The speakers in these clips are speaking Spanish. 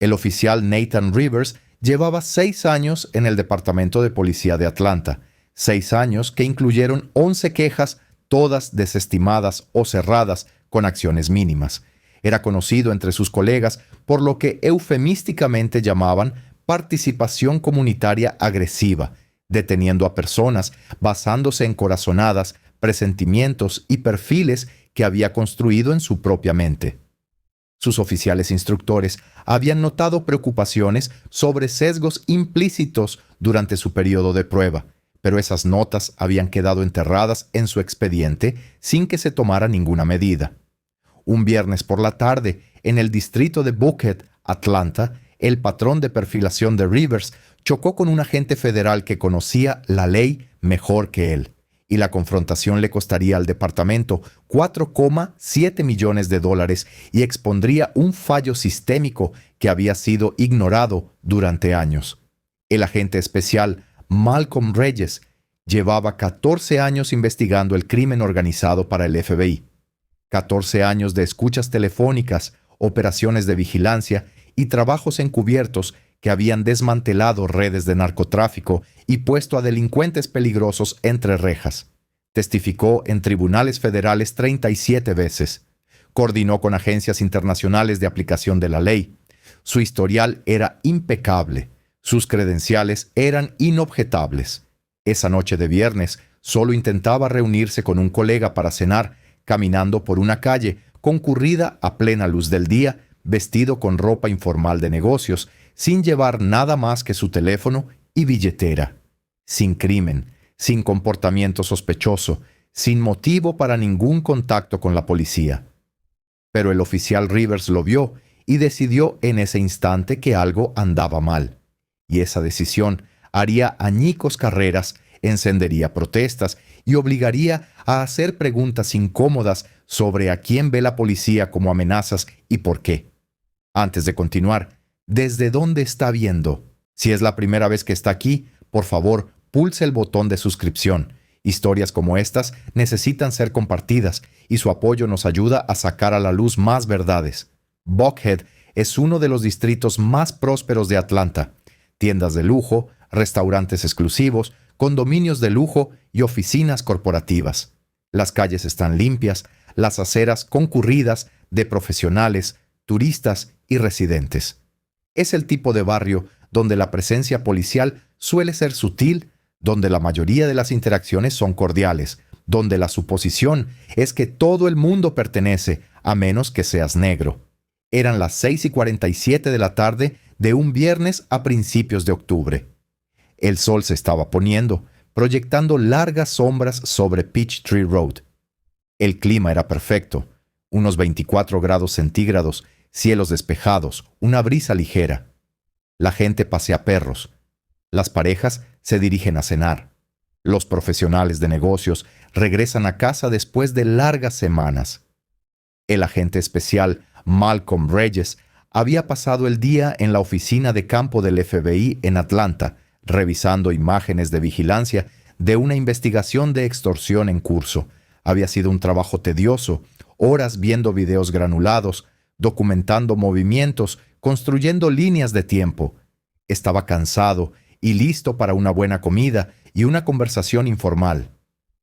El oficial Nathan Rivers llevaba 6 años en el Departamento de Policía de Atlanta, 6 años que incluyeron 11 quejas, todas desestimadas o cerradas con acciones mínimas. Era conocido entre sus colegas por lo que eufemísticamente llamaban participación comunitaria agresiva, deteniendo a personas basándose en corazonadas, presentimientos y perfiles que había construido en su propia mente. Sus oficiales instructores habían notado preocupaciones sobre sesgos implícitos durante su periodo de prueba, pero esas notas habían quedado enterradas en su expediente sin que se tomara ninguna medida. Un viernes por la tarde, en el distrito de Buckhead, Atlanta, el patrón de perfilación de Rivers chocó con un agente federal que conocía la ley mejor que él, y la confrontación le costaría al departamento $4,7 millones y expondría un fallo sistémico que había sido ignorado durante años. El agente especial Malcolm Reyes llevaba 14 años investigando el crimen organizado para el FBI. 14 años de escuchas telefónicas, operaciones de vigilancia y trabajos encubiertos que habían desmantelado redes de narcotráfico y puesto a delincuentes peligrosos entre rejas. Testificó en tribunales federales 37 veces. Coordinó con agencias internacionales de aplicación de la ley. Su historial era impecable. Sus credenciales eran inobjetables. Esa noche de viernes solo intentaba reunirse con un colega para cenar, caminando por una calle concurrida a plena luz del día, vestido con ropa informal de negocios, sin llevar nada más que su teléfono y billetera. Sin crimen, sin comportamiento sospechoso, sin motivo para ningún contacto con la policía. Pero el oficial Rivers lo vio y decidió en ese instante que algo andaba mal. Y esa decisión haría añicos carreras, encendería protestas y obligaría a hacer preguntas incómodas sobre a quién ve la policía como amenazas y por qué. Antes de continuar, ¿desde dónde está viendo? Si es la primera vez que está aquí, por favor, pulse el botón de suscripción. Historias como estas necesitan ser compartidas y su apoyo nos ayuda a sacar a la luz más verdades. Buckhead es uno de los distritos más prósperos de Atlanta. Tiendas de lujo, restaurantes exclusivos, condominios de lujo y oficinas corporativas. Las calles están limpias, las aceras concurridas de profesionales, turistas y residentes. Es el tipo de barrio donde la presencia policial suele ser sutil, donde la mayoría de las interacciones son cordiales, donde la suposición es que todo el mundo pertenece, a menos que seas negro. Eran las 6:47 de la tarde de un viernes a principios de octubre. El sol se estaba poniendo, proyectando largas sombras sobre Peachtree Road. El clima era perfecto, unos 24 grados centígrados, cielos despejados, una brisa ligera. La gente pasea perros. Las parejas se dirigen a cenar. Los profesionales de negocios regresan a casa después de largas semanas. El agente especial Malcolm Reyes había pasado el día en la oficina de campo del FBI en Atlanta, revisando imágenes de vigilancia de una investigación de extorsión en curso. Había sido un trabajo tedioso, horas viendo videos granulados, documentando movimientos, construyendo líneas de tiempo. Estaba cansado y listo para una buena comida y una conversación informal.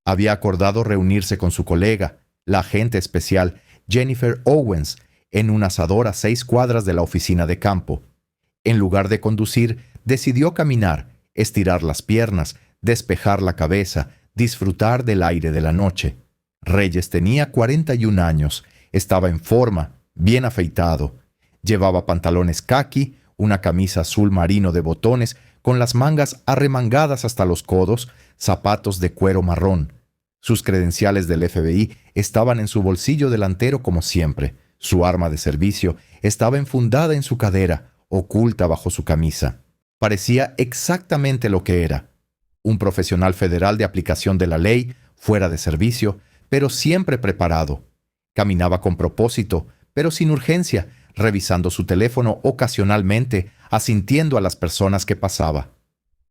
Había acordado reunirse con su colega, la agente especial Jennifer Owens, en un asador a 6 cuadras de la oficina de campo. En lugar de conducir, decidió caminar, estirar las piernas, despejar la cabeza, disfrutar del aire de la noche. Reyes tenía 41 años, estaba en forma, bien afeitado. Llevaba pantalones caqui, una camisa azul marino de botones con las mangas arremangadas hasta los codos, zapatos de cuero marrón. Sus credenciales del FBI estaban en su bolsillo delantero como siempre. Su arma de servicio estaba enfundada en su cadera, oculta bajo su camisa. Parecía exactamente lo que era: un profesional federal de aplicación de la ley, fuera de servicio, pero siempre preparado. Caminaba con propósito, pero sin urgencia, revisando su teléfono ocasionalmente, asintiendo a las personas que pasaba.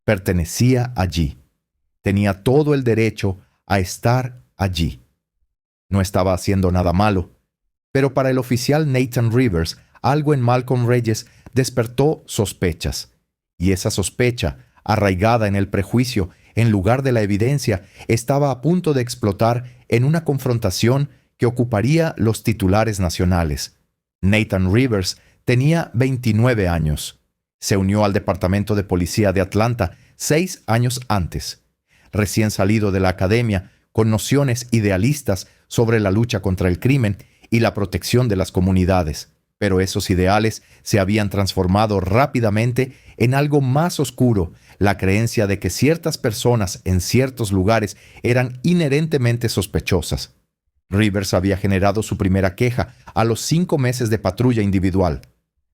Pertenecía allí. Tenía todo el derecho a estar allí. No estaba haciendo nada malo, pero para el oficial Nathan Rivers, algo en Malcolm Reyes despertó sospechas. Y esa sospecha, arraigada en el prejuicio, en lugar de la evidencia, estaba a punto de explotar en una confrontación que ocuparía los titulares nacionales. Nathan Rivers tenía 29 años. Se unió al Departamento de Policía de Atlanta 6 años antes. Recién salido de la academia, con nociones idealistas sobre la lucha contra el crimen y la protección de las comunidades. Pero esos ideales se habían transformado rápidamente en algo más oscuro, la creencia de que ciertas personas en ciertos lugares eran inherentemente sospechosas. Rivers había generado su primera queja a los 5 meses de patrulla individual.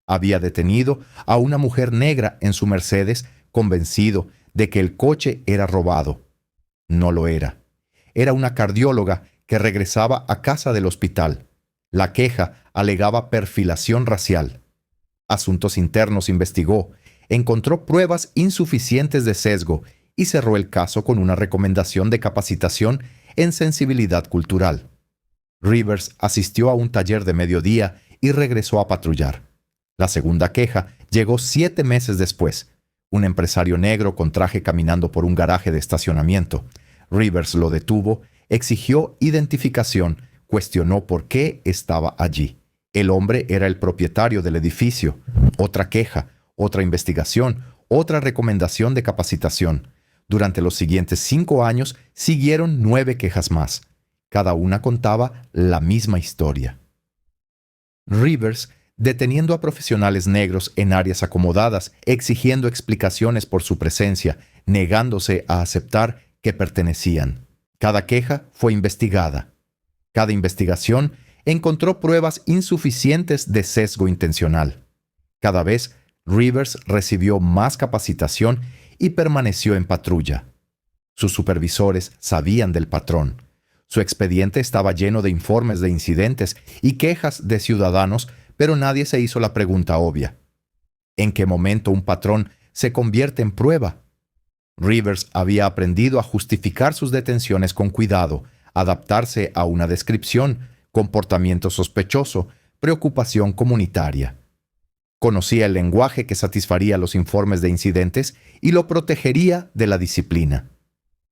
Había detenido a una mujer negra en su Mercedes, convencido de que el coche era robado. No lo era. Era una cardióloga que regresaba a casa del hospital. La queja alegaba perfilación racial. Asuntos Internos investigó, encontró pruebas insuficientes de sesgo y cerró el caso con una recomendación de capacitación en sensibilidad cultural. Rivers asistió a un taller de mediodía y regresó a patrullar. La segunda queja llegó 7 meses después. Un empresario negro con traje caminando por un garaje de estacionamiento. Rivers lo detuvo, exigió identificación, cuestionó por qué estaba allí. El hombre era el propietario del edificio. Otra queja, otra investigación, otra recomendación de capacitación. Durante los siguientes 5 años siguieron 9 quejas más. Cada una contaba la misma historia. Rivers, deteniendo a profesionales negros en áreas acomodadas, exigiendo explicaciones por su presencia, negándose a aceptar que pertenecían. Cada queja fue investigada. Cada investigación encontró pruebas insuficientes de sesgo intencional. Cada vez, Rivers recibió más capacitación y permaneció en patrulla. Sus supervisores sabían del patrón. Su expediente estaba lleno de informes de incidentes y quejas de ciudadanos, pero nadie se hizo la pregunta obvia. ¿En qué momento un patrón se convierte en prueba? Rivers había aprendido a justificar sus detenciones con cuidado, adaptarse a una descripción, comportamiento sospechoso, preocupación comunitaria. Conocía el lenguaje que satisfaría los informes de incidentes y lo protegería de la disciplina.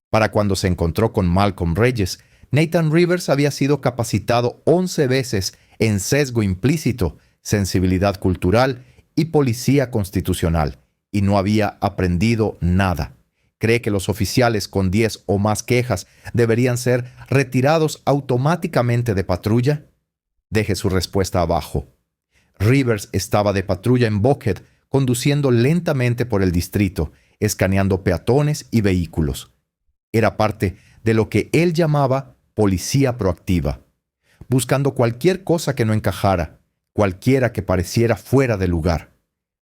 Para cuando se encontró con Malcolm Reyes, Nathan Rivers había sido capacitado 11 veces en sesgo implícito, sensibilidad cultural y policía constitucional, y no había aprendido nada. ¿Cree que los oficiales con 10 o más quejas deberían ser retirados automáticamente de patrulla? Deje su respuesta abajo. Rivers estaba de patrulla en Buckhead, conduciendo lentamente por el distrito, escaneando peatones y vehículos. Era parte de lo que él llamaba policía proactiva, buscando cualquier cosa que no encajara, cualquiera que pareciera fuera de lugar.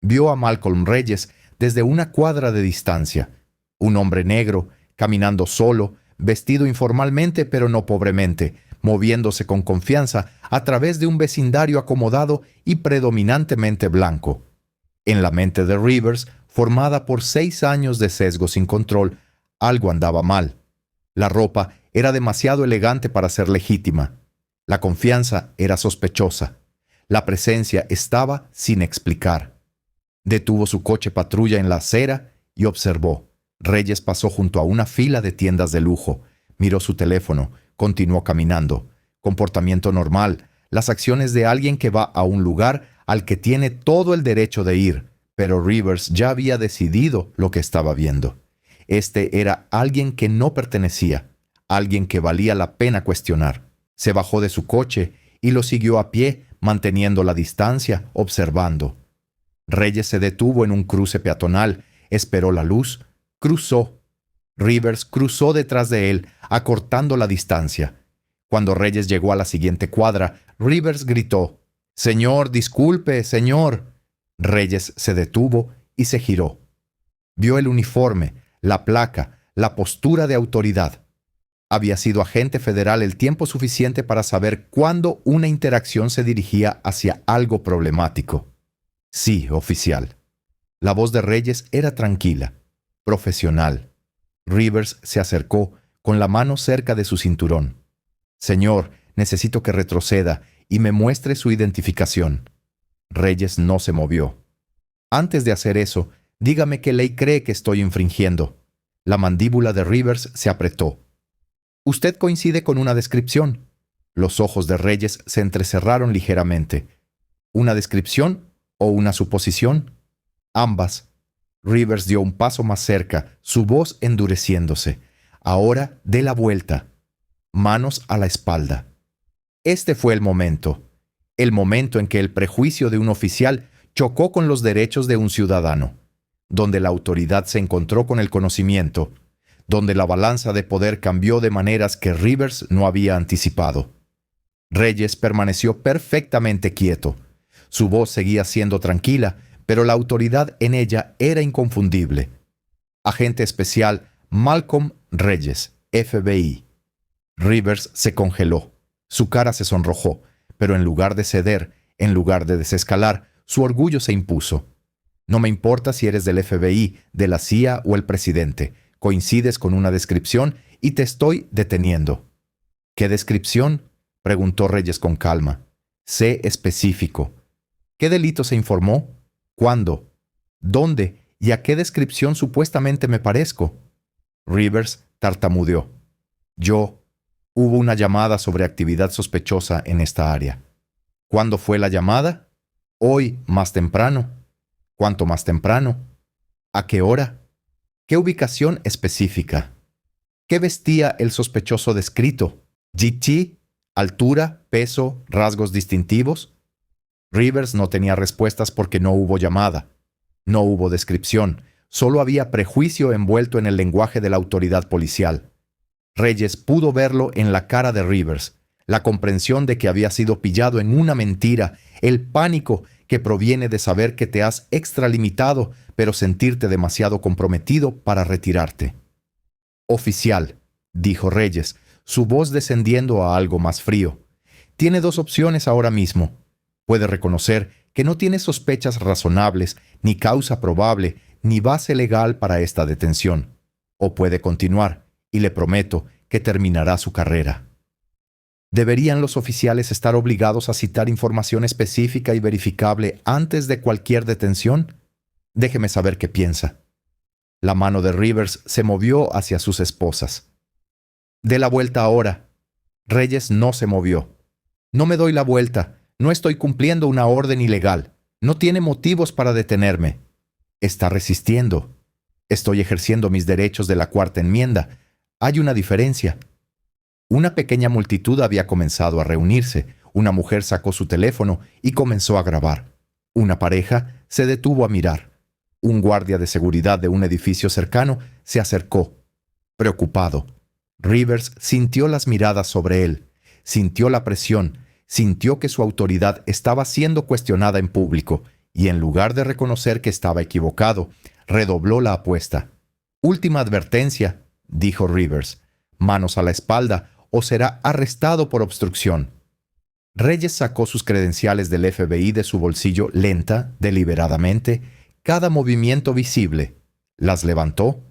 Vio a Malcolm Reyes desde una cuadra de distancia, un hombre negro, caminando solo, vestido informalmente pero no pobremente, moviéndose con confianza a través de un vecindario acomodado y predominantemente blanco. En la mente de Rivers, formada por 6 años de sesgo sin control, algo andaba mal. La ropa era demasiado elegante para ser legítima. La confianza era sospechosa. La presencia estaba sin explicar. Detuvo su coche patrulla en la acera y observó. Reyes pasó junto a una fila de tiendas de lujo. Miró su teléfono. Continuó caminando. Comportamiento normal. Las acciones de alguien que va a un lugar al que tiene todo el derecho de ir. Pero Rivers ya había decidido lo que estaba viendo. Este era alguien que no pertenecía. Alguien que valía la pena cuestionar. Se bajó de su coche y lo siguió a pie, manteniendo la distancia, observando. Reyes se detuvo en un cruce peatonal, esperó la luz, cruzó. Rivers cruzó detrás de él, acortando la distancia. Cuando Reyes llegó a la siguiente cuadra, Rivers gritó: «Señor, disculpe, señor». Reyes se detuvo y se giró. Vio el uniforme, la placa, la postura de autoridad. Había sido agente federal el tiempo suficiente para saber cuándo una interacción se dirigía hacia algo problemático. «Sí, oficial». La voz de Reyes era tranquila, profesional. Rivers se acercó, con la mano cerca de su cinturón. «Señor, necesito que retroceda y me muestre su identificación». Reyes no se movió. Antes de hacer eso, dígame qué ley cree que estoy infringiendo. La mandíbula de Rivers se apretó. Usted coincide con una descripción. Los ojos de Reyes se entrecerraron ligeramente. ¿Una descripción o una suposición? Ambas. Rivers dio un paso más cerca, su voz endureciéndose. Ahora dé la vuelta. Manos a la espalda. Este fue el momento en que el prejuicio de un oficial chocó con los derechos de un ciudadano, donde la autoridad se encontró con el conocimiento, donde la balanza de poder cambió de maneras que Rivers no había anticipado. Reyes permaneció perfectamente quieto. Su voz seguía siendo tranquila, pero la autoridad en ella era inconfundible. Agente especial Malcolm Reyes, FBI. Rivers se congeló. Su cara se sonrojó, pero en lugar de ceder, en lugar de desescalar, su orgullo se impuso. No me importa si eres del FBI, de la CIA o el presidente. Coincides con una descripción y te estoy deteniendo. ¿Qué descripción?, preguntó Reyes con calma. Sé específico. ¿Qué delito se informó? ¿Cuándo? ¿Dónde? ¿Y a qué descripción supuestamente me parezco? Rivers tartamudeó. Hubo una llamada sobre actividad sospechosa en esta área. ¿Cuándo fue la llamada? Hoy, más temprano. ¿Cuánto más temprano? ¿A qué hora? ¿Qué ubicación específica? ¿Qué vestía el sospechoso descrito? ¿GT? ¿Altura? ¿Peso? ¿Rasgos distintivos? Rivers no tenía respuestas porque no hubo llamada. No hubo descripción. Solo había prejuicio envuelto en el lenguaje de la autoridad policial. Reyes pudo verlo en la cara de Rivers, la comprensión de que había sido pillado en una mentira, el pánico que proviene de saber que te has extralimitado, pero sentirte demasiado comprometido para retirarte. Oficial, dijo Reyes, su voz descendiendo a algo más frío. Tiene dos opciones ahora mismo. Puede reconocer que no tiene sospechas razonables, ni causa probable, ni base legal para esta detención. O puede continuar, y le prometo que terminará su carrera. ¿Deberían los oficiales estar obligados a citar información específica y verificable antes de cualquier detención? Déjeme saber qué piensa. La mano de Rivers se movió hacia sus esposas. Dé la vuelta ahora. Reyes no se movió. No me doy la vuelta. No estoy cumpliendo una orden ilegal. No tiene motivos para detenerme. Está resistiendo. Estoy ejerciendo mis derechos de la Cuarta Enmienda. Hay una diferencia. Una pequeña multitud había comenzado a reunirse. Una mujer sacó su teléfono y comenzó a grabar. Una pareja se detuvo a mirar. Un guardia de seguridad de un edificio cercano se acercó, preocupado. Rivers sintió las miradas sobre él, sintió la presión, sintió que su autoridad estaba siendo cuestionada en público y en lugar de reconocer que estaba equivocado, redobló la apuesta. Última advertencia, dijo Rivers. Manos a la espalda o será arrestado por obstrucción. Reyes sacó sus credenciales del FBI de su bolsillo lenta, deliberadamente, cada movimiento visible. Las levantó.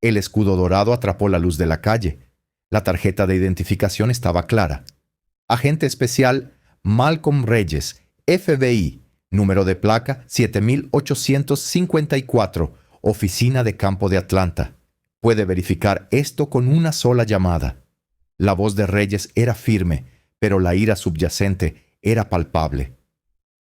El escudo dorado atrapó la luz de la calle. La tarjeta de identificación estaba clara. Agente especial Malcolm Reyes, FBI, número de placa 7854, oficina de campo de Atlanta. Puede verificar esto con una sola llamada. La voz de Reyes era firme, pero la ira subyacente era palpable.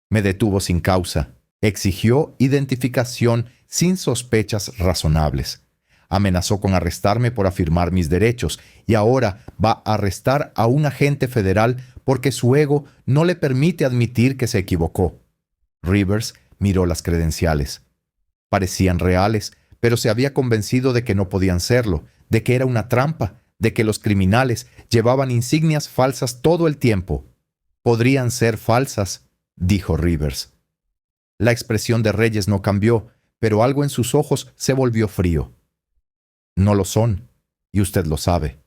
Me detuvo sin causa. Exigió identificación sin sospechas razonables. Amenazó con arrestarme por afirmar mis derechos y ahora va a arrestar a un agente federal porque su ego no le permite admitir que se equivocó. Rivers miró las credenciales. Parecían reales, pero se había convencido de que no podían serlo, de que era una trampa, de que los criminales llevaban insignias falsas todo el tiempo. Podrían ser falsas, dijo Rivers. La expresión de Reyes no cambió, pero algo en sus ojos se volvió frío. No lo son, y usted lo sabe.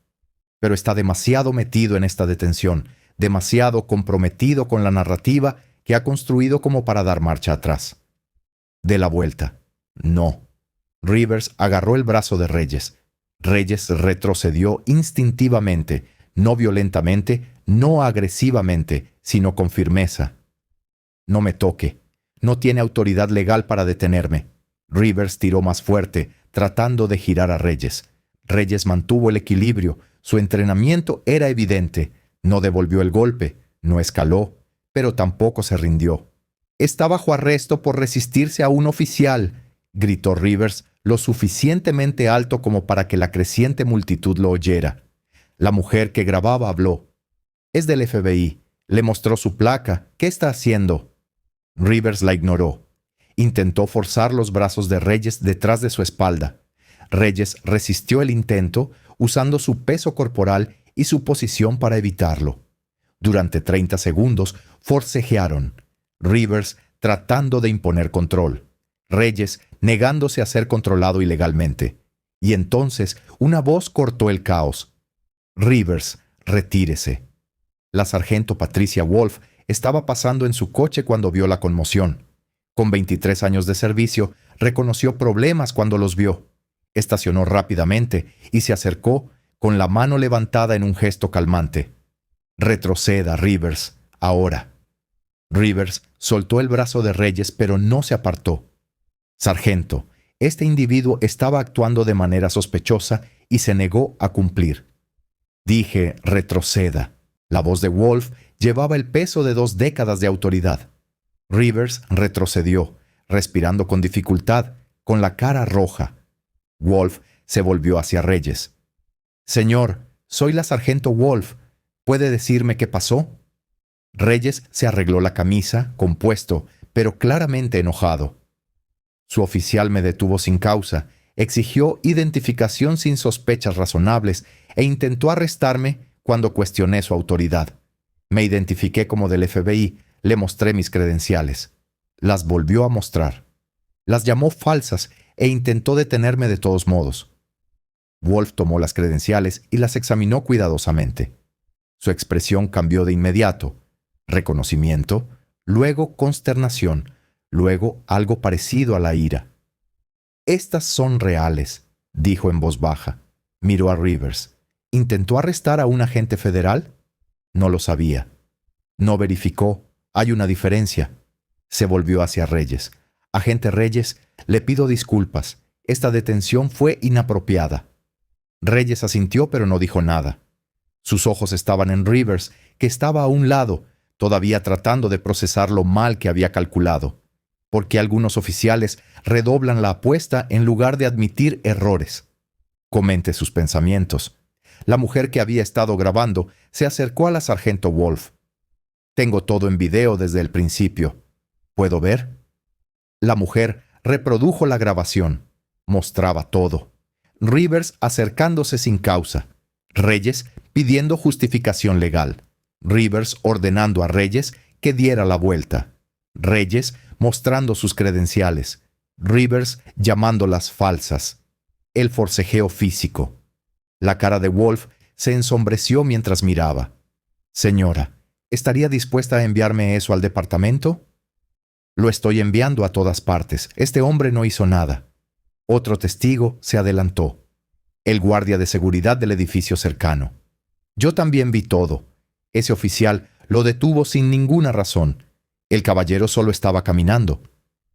Pero está demasiado metido en esta detención, demasiado comprometido con la narrativa que ha construido como para dar marcha atrás. Dé la vuelta. No. Rivers agarró el brazo de Reyes. Reyes retrocedió instintivamente, no violentamente, no agresivamente, sino con firmeza. No me toque. No tiene autoridad legal para detenerme. Rivers tiró más fuerte, tratando de girar a Reyes. Reyes mantuvo el equilibrio. Su entrenamiento era evidente. No devolvió el golpe, no escaló, pero tampoco se rindió. «Está bajo arresto por resistirse a un oficial», gritó Rivers lo suficientemente alto como para que la creciente multitud lo oyera. La mujer que grababa habló. «Es del FBI». Le mostró su placa. «¿Qué está haciendo?» Rivers la ignoró. Intentó forzar los brazos de Reyes detrás de su espalda. Reyes resistió el intento usando su peso corporal y su posición para evitarlo. Durante 30 segundos forcejearon. Rivers tratando de imponer control. Reyes negándose a ser controlado ilegalmente. Y entonces una voz cortó el caos. «Rivers, retírese». La sargento Patricia Wolf estaba pasando en su coche cuando vio la conmoción. Con 23 años de servicio, reconoció problemas cuando los vio. Estacionó rápidamente y se acercó con la mano levantada en un gesto calmante. «Retroceda, Rivers, ahora». Rivers soltó el brazo de Reyes, pero no se apartó. «Sargento, este individuo estaba actuando de manera sospechosa y se negó a cumplir». «Dije, retroceda». La voz de Wolf llevaba el peso de 2 décadas de autoridad. Rivers retrocedió, respirando con dificultad, con la cara roja. Wolf se volvió hacia Reyes. «Señor, soy la sargento Wolf. ¿Puede decirme qué pasó?» Reyes se arregló la camisa, compuesto, pero claramente enojado. «Su oficial me detuvo sin causa, exigió identificación sin sospechas razonables e intentó arrestarme cuando cuestioné su autoridad. Me identifiqué como del FBI, le mostré mis credenciales. Las volvió a mostrar. Las llamó falsas e intentó detenerme de todos modos». Wolf tomó las credenciales y las examinó cuidadosamente. Su expresión cambió de inmediato. Reconocimiento, luego consternación, luego algo parecido a la ira. «Estas son reales», dijo en voz baja. Miró a Rivers. ¿Intentó arrestar a un agente federal? No lo sabía. No verificó. Hay una diferencia. Se volvió hacia Reyes. «Agente Reyes, le pido disculpas. Esta detención fue inapropiada». Reyes asintió, pero no dijo nada. Sus ojos estaban en Rivers, que estaba a un lado, todavía tratando de procesar lo mal que había calculado. ¿Por qué algunos oficiales redoblan la apuesta en lugar de admitir errores? Comente sus pensamientos. La mujer que había estado grabando se acercó a la sargento Wolf. «Tengo todo en video desde el principio. ¿Puedo ver?» La mujer reprodujo la grabación. Mostraba todo. Rivers acercándose sin causa. Reyes pidiendo justificación legal. Rivers ordenando a Reyes que diera la vuelta. Reyes mostrando sus credenciales. Rivers llamándolas falsas. El forcejeo físico. La cara de Wolf se ensombreció mientras miraba. «Señora, ¿estaría dispuesta a enviarme eso al departamento?» «Lo estoy enviando a todas partes. Este hombre no hizo nada». Otro testigo se adelantó. El guardia de seguridad del edificio cercano. «Yo también vi todo. Ese oficial lo detuvo sin ninguna razón. El caballero solo estaba caminando».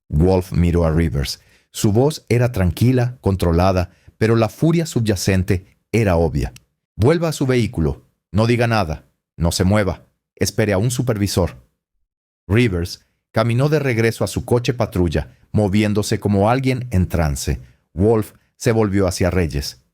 Wolf miró a Rivers. Su voz era tranquila, controlada, pero la furia subyacente era obvia. «Vuelva a su vehículo. No diga nada. No se mueva. Espere a un supervisor». Rivers caminó de regreso a su coche patrulla, moviéndose como alguien en trance. Wolf se volvió hacia Reyes.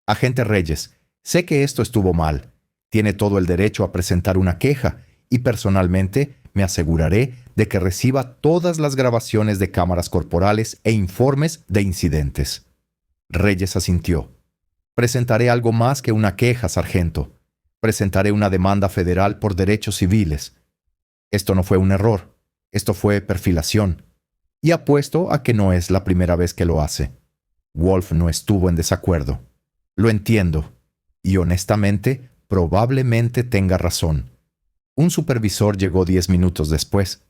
«Agente Reyes, sé que esto estuvo mal. Tiene todo el derecho a presentar una queja y personalmente me aseguraré de que reciba todas las grabaciones de cámaras corporales e informes de incidentes». Reyes asintió. «Presentaré algo más que una queja, sargento. Presentaré una demanda federal por derechos civiles. Esto no fue un error. Esto fue perfilación. Y apuesto a que no es la primera vez que lo hace». Wolf no estuvo en desacuerdo. «Lo entiendo. Y honestamente, probablemente tenga razón». Un supervisor llegó 10 minutos después.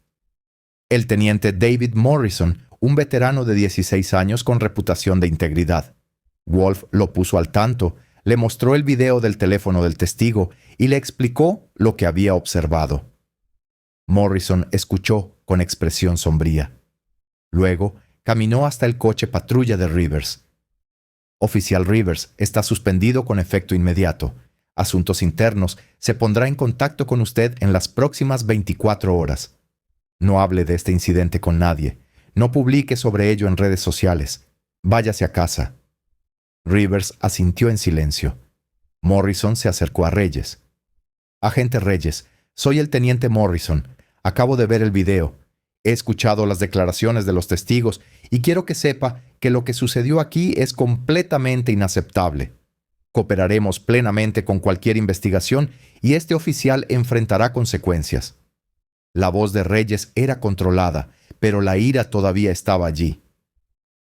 El teniente David Morrison, un veterano de 16 años con reputación de integridad. Wolf lo puso al tanto, le mostró el video del teléfono del testigo y le explicó lo que había observado. Morrison escuchó, con expresión sombría. Luego, caminó hasta el coche patrulla de Rivers. Oficial Rivers está suspendido con efecto inmediato. Asuntos Internos se pondrá en contacto con usted en las próximas 24 horas. No hable de este incidente con nadie. No publique sobre ello en redes sociales. Váyase a casa. Rivers asintió en silencio. Morrison se acercó a Reyes. Agente Reyes, soy el teniente Morrison. Acabo de ver el video. He escuchado las declaraciones de los testigos y quiero que sepa que lo que sucedió aquí es completamente inaceptable. Cooperaremos plenamente con cualquier investigación y este oficial enfrentará consecuencias. La voz de Reyes era controlada, pero la ira todavía estaba allí.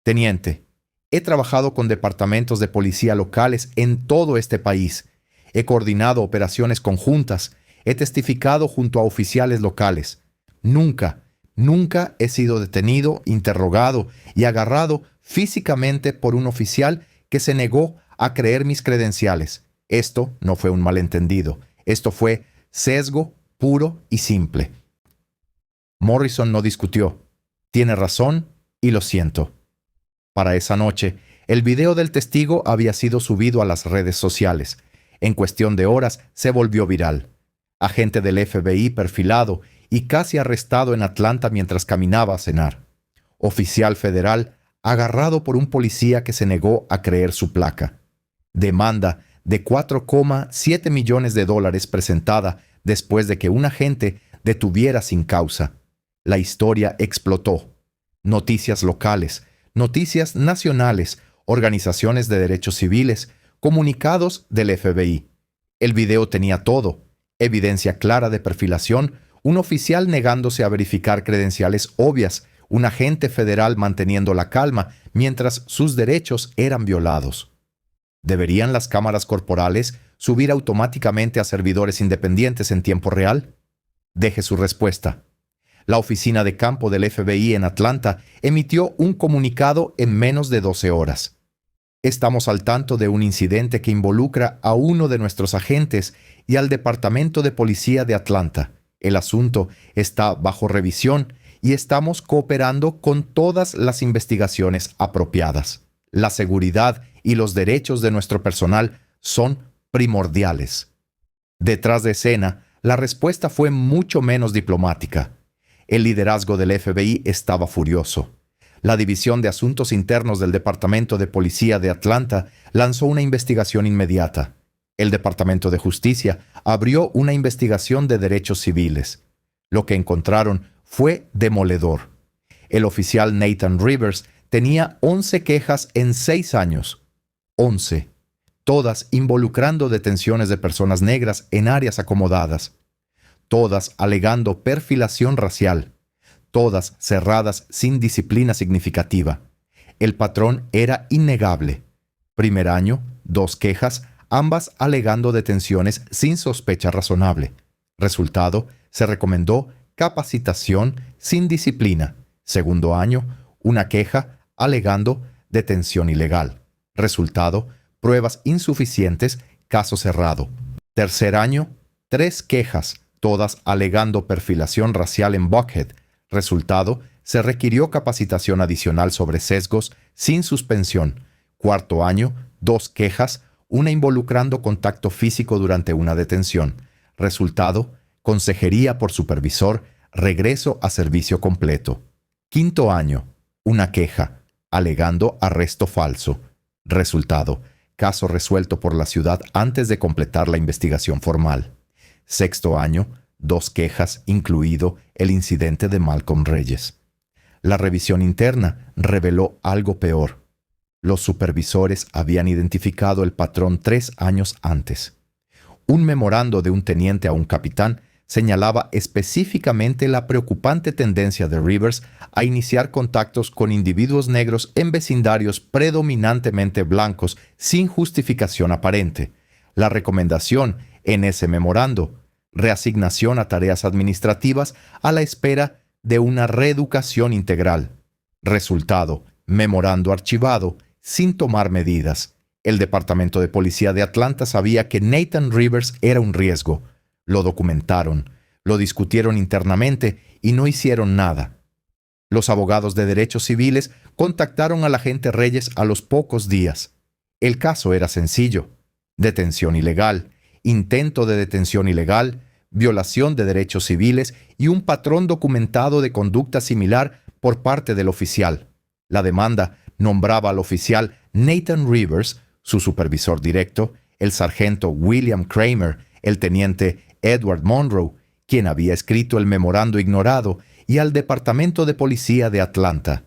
Teniente, he trabajado con departamentos de policía locales en todo este país. He coordinado operaciones conjuntas. He testificado junto a oficiales locales. Nunca he sido detenido, interrogado y agarrado físicamente por un oficial que se negó a creer mis credenciales. Esto no fue un malentendido. Esto fue sesgo puro y simple. Morrison no discutió. Tiene razón y lo siento. Para esa noche, el video del testigo había sido subido a las redes sociales. En cuestión de horas se volvió viral. Agente del FBI perfilado y casi arrestado en Atlanta mientras caminaba a cenar. Oficial federal agarrado por un policía que se negó a creer su placa. Demanda de $4,7 millones presentada después de que un agente detuviera sin causa. La historia explotó. Noticias locales, noticias nacionales, organizaciones de derechos civiles, comunicados del FBI. El video tenía todo: evidencia clara de perfilación, un oficial negándose a verificar credenciales obvias, un agente federal manteniendo la calma mientras sus derechos eran violados. ¿Deberían las cámaras corporales subir automáticamente a servidores independientes en tiempo real? Deje su respuesta. La oficina de campo del FBI en Atlanta emitió un comunicado en menos de 12 horas. Estamos al tanto de un incidente que involucra a uno de nuestros agentes y al Departamento de Policía de Atlanta. El asunto está bajo revisión y estamos cooperando con todas las investigaciones apropiadas. La seguridad y los derechos de nuestro personal son primordiales. Detrás de escena, la respuesta fue mucho menos diplomática. El liderazgo del FBI estaba furioso. La División de Asuntos Internos del Departamento de Policía de Atlanta lanzó una investigación inmediata. El Departamento de Justicia abrió una investigación de derechos civiles. Lo que encontraron fue demoledor. El oficial Nathan Rivers tenía 11 quejas en 6 años. 11. Todas involucrando detenciones de personas negras en áreas acomodadas. Todas alegando perfilación racial. Todas cerradas sin disciplina significativa. El patrón era innegable. Primer año, 2 quejas, ambas alegando detenciones sin sospecha razonable. Resultado, se recomendó capacitación sin disciplina. Segundo año, 1 queja alegando detención ilegal. Resultado, pruebas insuficientes, caso cerrado. Tercer año, 3 quejas, todas alegando perfilación racial en Buckhead. Resultado, se requirió capacitación adicional sobre sesgos sin suspensión. Cuarto año, 2 quejas, una involucrando contacto físico durante una detención. Resultado, consejería por supervisor, regreso a servicio completo. Quinto año, 1 queja, alegando arresto falso. Resultado, caso resuelto por la ciudad antes de completar la investigación formal. Sexto año, 2 quejas, incluido el incidente de Malcolm Reyes. La revisión interna reveló algo peor. Los supervisores habían identificado el patrón 3 años antes. Un memorando de un teniente a un capitán señalaba específicamente la preocupante tendencia de Rivers a iniciar contactos con individuos negros en vecindarios predominantemente blancos sin justificación aparente. La recomendación en ese memorando: reasignación a tareas administrativas a la espera de una reeducación integral. Resultado: memorando archivado sin tomar medidas. El Departamento de Policía de Atlanta sabía que Nathan Rivers era un riesgo. Lo documentaron. Lo discutieron internamente y no hicieron nada. Los abogados de derechos civiles contactaron al agente Reyes a los pocos días. El caso era sencillo: detención ilegal, intento de detención ilegal, violación de derechos civiles y un patrón documentado de conducta similar por parte del oficial. La demanda nombraba al oficial Nathan Rivers, su supervisor directo, el sargento William Kramer, el teniente Edward Monroe, quien había escrito el memorando ignorado, y al Departamento de Policía de Atlanta.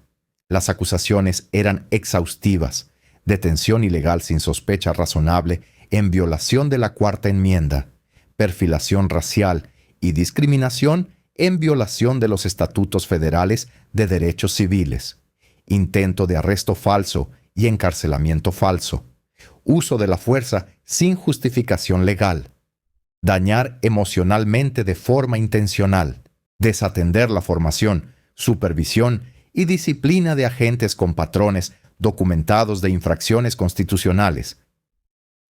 Las acusaciones eran exhaustivas: detención ilegal sin sospecha razonable en violación de la Cuarta Enmienda, perfilación racial y discriminación en violación de los estatutos federales de derechos civiles, intento de arresto falso y encarcelamiento falso, uso de la fuerza sin justificación legal, dañar emocionalmente de forma intencional, desatender la formación, supervisión y disciplina de agentes con patrones documentados de infracciones constitucionales,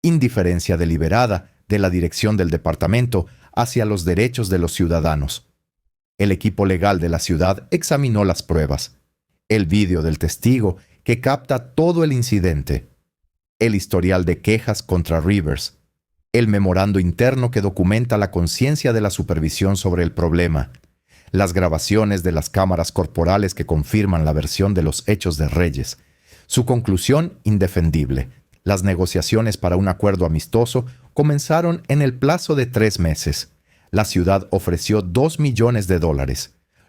indiferencia deliberada de la dirección del departamento hacia los derechos de los ciudadanos. El equipo legal de la ciudad examinó las pruebas: el vídeo del testigo que capta todo el incidente, el historial de quejas contra Rivers, el memorando interno que documenta la conciencia de la supervisión sobre el problema, las grabaciones de las cámaras corporales que confirman la versión de los hechos de Reyes. Su conclusión indefendible: las negociaciones para un acuerdo amistoso comenzaron en el plazo de 3 meses. La ciudad ofreció $2 millones.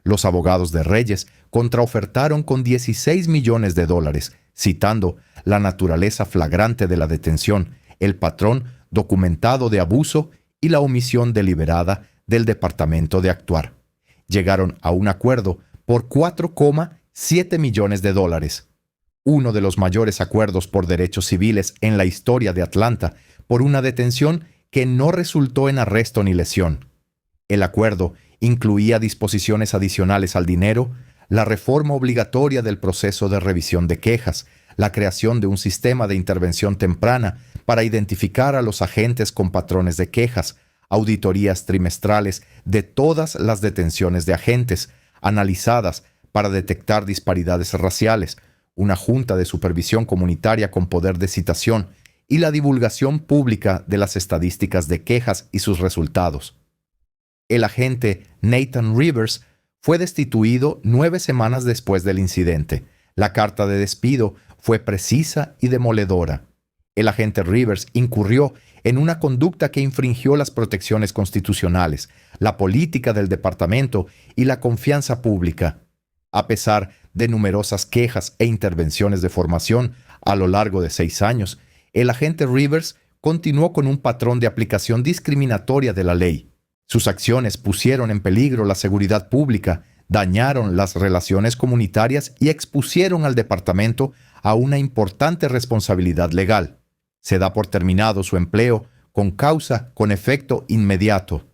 Los abogados de Reyes contraofertaron con $16 millones, citando la naturaleza flagrante de la detención, el patrón documentado de abuso y la omisión deliberada del departamento de actuar. Llegaron a un acuerdo por $4,7 millones, uno de los mayores acuerdos por derechos civiles en la historia de Atlanta, por una detención que no resultó en arresto ni lesión. El acuerdo incluía disposiciones adicionales al dinero, la reforma obligatoria del proceso de revisión de quejas, la creación de un sistema de intervención temprana para identificar a los agentes con patrones de quejas, auditorías trimestrales de todas las detenciones de agentes, analizadas para detectar disparidades raciales, una junta de supervisión comunitaria con poder de citación y la divulgación pública de las estadísticas de quejas y sus resultados. El agente Nathan Rivers fue destituido 9 semanas después del incidente. La carta de despido fue precisa y demoledora. El agente Rivers incurrió en una conducta que infringió las protecciones constitucionales, la política del departamento y la confianza pública. A pesar de numerosas quejas e intervenciones de formación a lo largo de 6 años, el agente Rivers continuó con un patrón de aplicación discriminatoria de la ley. Sus acciones pusieron en peligro la seguridad pública, dañaron las relaciones comunitarias y expusieron al departamento a una importante responsabilidad legal. Se da por terminado su empleo con causa con efecto inmediato.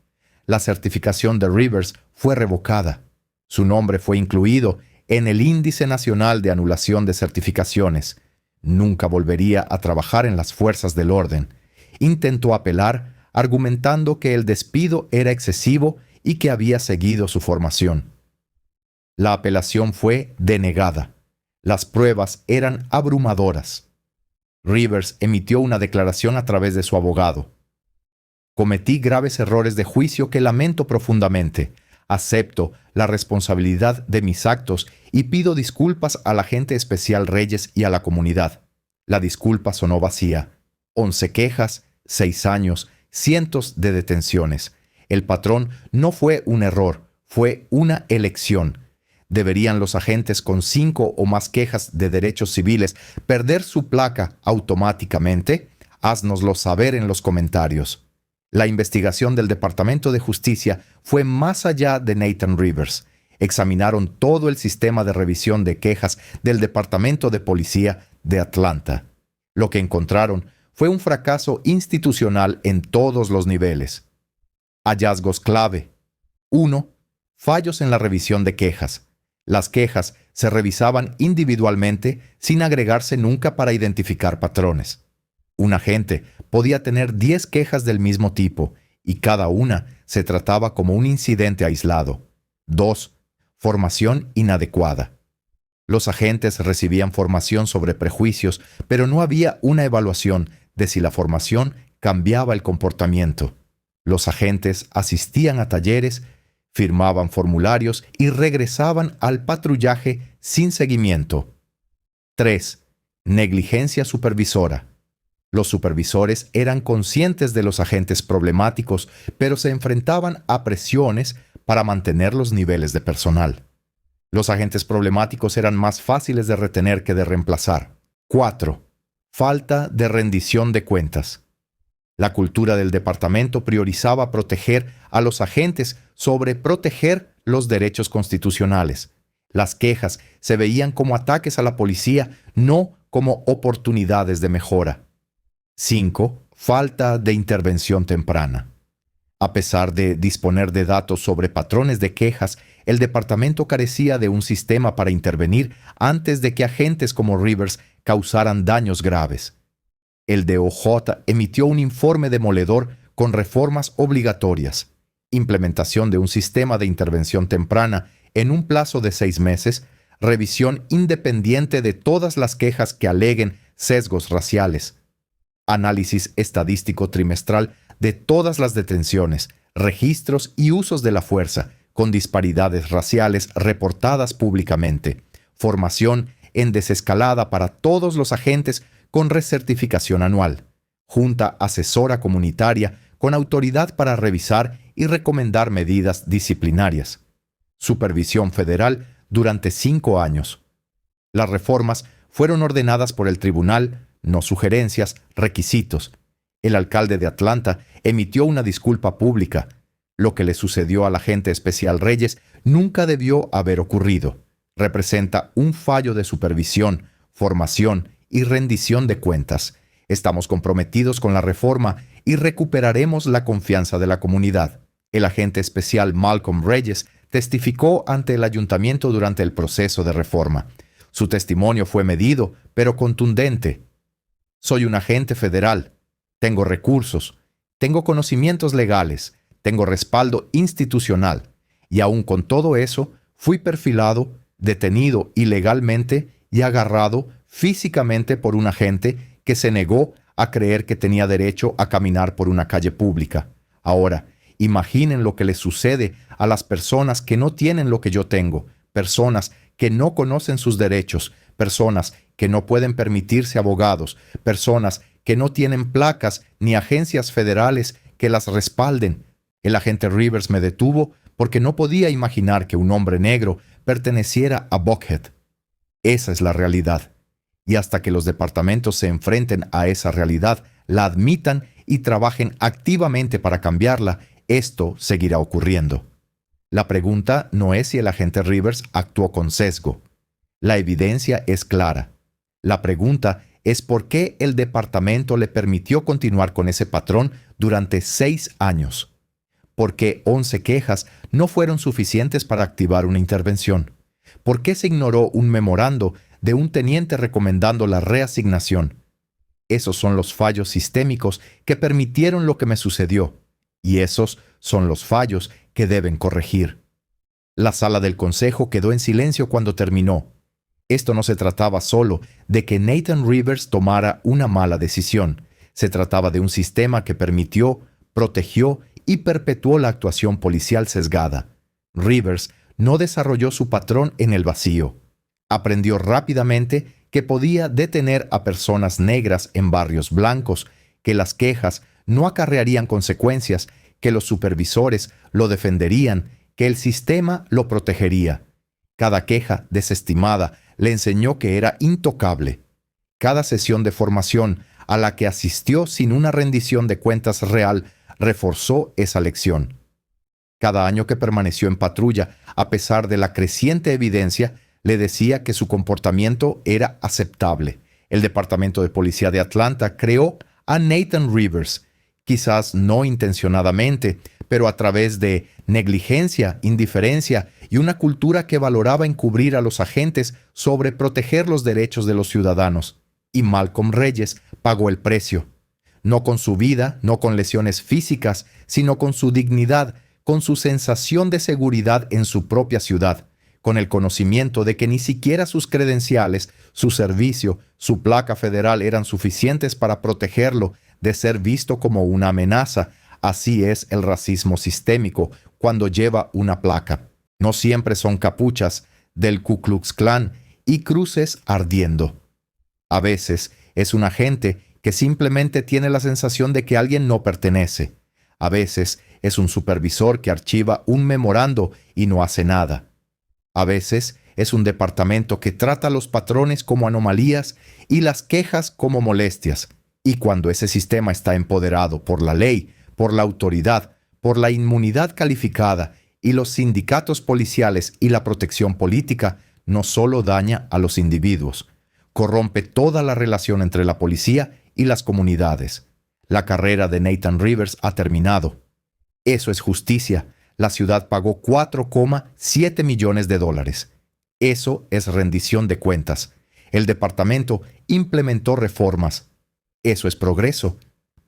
La certificación de Rivers fue revocada. Su nombre fue incluido en el Índice Nacional de Anulación de Certificaciones. Nunca volvería a trabajar en las fuerzas del orden. Intentó apelar, argumentando que el despido era excesivo y que había seguido su formación. La apelación fue denegada. Las pruebas eran abrumadoras. Rivers emitió una declaración a través de su abogado. Cometí graves errores de juicio que lamento profundamente. Acepto la responsabilidad de mis actos y pido disculpas al agente especial Reyes y a la comunidad. La disculpa sonó vacía. 11 quejas, 6 años, cientos de detenciones. El patrón no fue un error, fue una elección. ¿Deberían los agentes con 5 o más quejas de derechos civiles perder su placa automáticamente? Haznoslo saber en los comentarios. La investigación del Departamento de Justicia fue más allá de Nathan Rivers. Examinaron todo el sistema de revisión de quejas del Departamento de Policía de Atlanta. Lo que encontraron fue un fracaso institucional en todos los niveles. Hallazgos clave. 1. Fallos en la revisión de quejas. Las quejas se revisaban individualmente sin agregarse nunca para identificar patrones. Un agente podía tener 10 quejas del mismo tipo y cada una se trataba como un incidente aislado. 2. Formación inadecuada. Los agentes recibían formación sobre prejuicios, pero no había una evaluación de si la formación cambiaba el comportamiento. Los agentes asistían a talleres, firmaban formularios y regresaban al patrullaje sin seguimiento. 3. Negligencia supervisora. Los supervisores eran conscientes de los agentes problemáticos, pero se enfrentaban a presiones para mantener los niveles de personal. Los agentes problemáticos eran más fáciles de retener que de reemplazar. 4. Falta de rendición de cuentas. La cultura del departamento priorizaba proteger a los agentes sobre proteger los derechos constitucionales. Las quejas se veían como ataques a la policía, no como oportunidades de mejora. 5. Falta de intervención temprana. A pesar de disponer de datos sobre patrones de quejas, el departamento carecía de un sistema para intervenir antes de que agentes como Rivers causaran daños graves. El DOJ emitió un informe demoledor con reformas obligatorias, implementación de un sistema de intervención temprana en un plazo de 6 meses, revisión independiente de todas las quejas que aleguen sesgos raciales, análisis estadístico trimestral de todas las detenciones, registros y usos de la fuerza con disparidades raciales reportadas públicamente, formación en desescalada para todos los agentes con recertificación anual, junta asesora comunitaria con autoridad para revisar y recomendar medidas disciplinarias, supervisión federal durante 5 años. Las reformas fueron ordenadas por el tribunal, no sugerencias, requisitos. El alcalde de Atlanta emitió una disculpa pública. Lo que le sucedió al agente especial Reyes nunca debió haber ocurrido. Representa un fallo de supervisión, formación y rendición de cuentas. Estamos comprometidos con la reforma y recuperaremos la confianza de la comunidad. El agente especial Malcolm Reyes testificó ante el ayuntamiento durante el proceso de reforma. Su testimonio fue medido, pero contundente. Soy un agente federal. Tengo recursos. Tengo conocimientos legales. Tengo respaldo institucional. Y aún con todo eso, fui perfilado, detenido ilegalmente y agarrado físicamente por un agente que se negó a creer que tenía derecho a caminar por una calle pública. Ahora, imaginen lo que les sucede a las personas que no tienen lo que yo tengo, personas que no conocen sus derechos, personas que no pueden permitirse abogados, personas que no tienen placas ni agencias federales que las respalden. El agente Rivers me detuvo porque no podía imaginar que un hombre negro perteneciera a Buckhead. Esa es la realidad. Y hasta que los departamentos se enfrenten a esa realidad, la admitan y trabajen activamente para cambiarla, esto seguirá ocurriendo. La pregunta no es si el agente Rivers actuó con sesgo. La evidencia es clara. La pregunta es por qué el departamento le permitió continuar con ese patrón durante 6 años. ¿Por qué 11 quejas no fueron suficientes para activar una intervención? ¿Por qué se ignoró un memorando de un teniente recomendando la reasignación? Esos son los fallos sistémicos que permitieron lo que me sucedió, y esos son los fallos que deben corregir. La sala del consejo quedó en silencio cuando terminó. Esto no se trataba solo de que Nathan Rivers tomara una mala decisión. Se trataba de un sistema que permitió, protegió y perpetuó la actuación policial sesgada. Rivers no desarrolló su patrón en el vacío. Aprendió rápidamente que podía detener a personas negras en barrios blancos, que las quejas no acarrearían consecuencias, que los supervisores lo defenderían, que el sistema lo protegería. Cada queja desestimada le enseñó que era intocable. Cada sesión de formación a la que asistió sin una rendición de cuentas real reforzó esa lección. Cada año que permaneció en patrulla, a pesar de la creciente evidencia, le decía que su comportamiento era aceptable. El Departamento de Policía de Atlanta creó a Nathan Rivers, quizás no intencionadamente, pero a través de negligencia, indiferencia y una cultura que valoraba encubrir a los agentes sobre proteger los derechos de los ciudadanos. Y Malcolm Reyes pagó el precio. No con su vida, no con lesiones físicas, sino con su dignidad, con su sensación de seguridad en su propia ciudad, con el conocimiento de que ni siquiera sus credenciales, su servicio, su placa federal eran suficientes para protegerlo de ser visto como una amenaza. Así es el racismo sistémico cuando lleva una placa. No siempre son capuchas del Ku Klux Klan y cruces ardiendo. A veces es un agente que simplemente tiene la sensación de que alguien no pertenece. A veces es un supervisor que archiva un memorando y no hace nada. A veces es un departamento que trata a los patrones como anomalías y las quejas como molestias. Y cuando ese sistema está empoderado por la ley, por la autoridad, por la inmunidad calificada y los sindicatos policiales y la protección política, no solo daña a los individuos, corrompe toda la relación entre la policía y las comunidades. La carrera de Nathan Rivers ha terminado. Eso es justicia. La ciudad pagó $4,7 millones. Eso es rendición de cuentas. El departamento implementó reformas. Eso es progreso.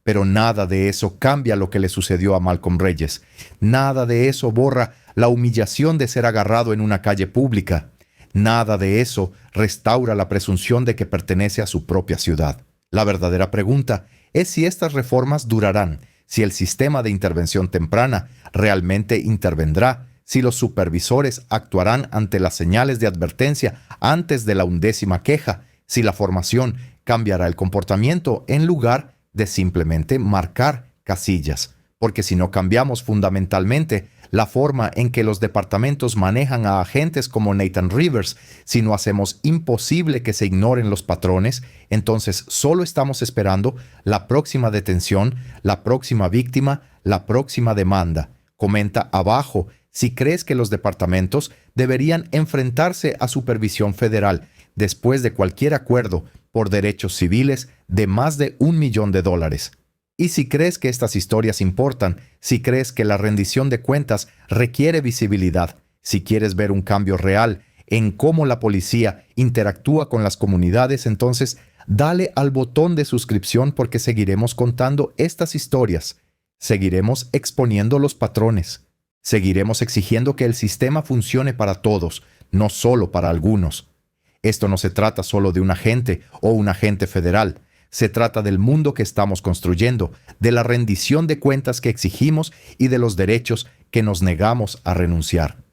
Pero nada de eso cambia lo que le sucedió a Malcolm Reyes. Nada de eso borra la humillación de ser agarrado en una calle pública. Nada de eso restaura la presunción de que pertenece a su propia ciudad. La verdadera pregunta es si estas reformas durarán, si el sistema de intervención temprana realmente intervendrá, si los supervisores actuarán ante las señales de advertencia antes de la 11ª queja, si la formación cambiará el comportamiento en lugar de simplemente marcar casillas. Porque si no cambiamos fundamentalmente la forma en que los departamentos manejan a agentes como Nathan Rivers, si no hacemos imposible que se ignoren los patrones, entonces solo estamos esperando la próxima detención, la próxima víctima, la próxima demanda. Comenta abajo si crees que los departamentos deberían enfrentarse a supervisión federal después de cualquier acuerdo por derechos civiles de más de $1 millón. Y si crees que estas historias importan, si crees que la rendición de cuentas requiere visibilidad, si quieres ver un cambio real en cómo la policía interactúa con las comunidades, entonces dale al botón de suscripción porque seguiremos contando estas historias, seguiremos exponiendo los patrones, seguiremos exigiendo que el sistema funcione para todos, no solo para algunos. Esto no se trata solo de un agente o un agente federal. Se trata del mundo que estamos construyendo, de la rendición de cuentas que exigimos y de los derechos que nos negamos a renunciar.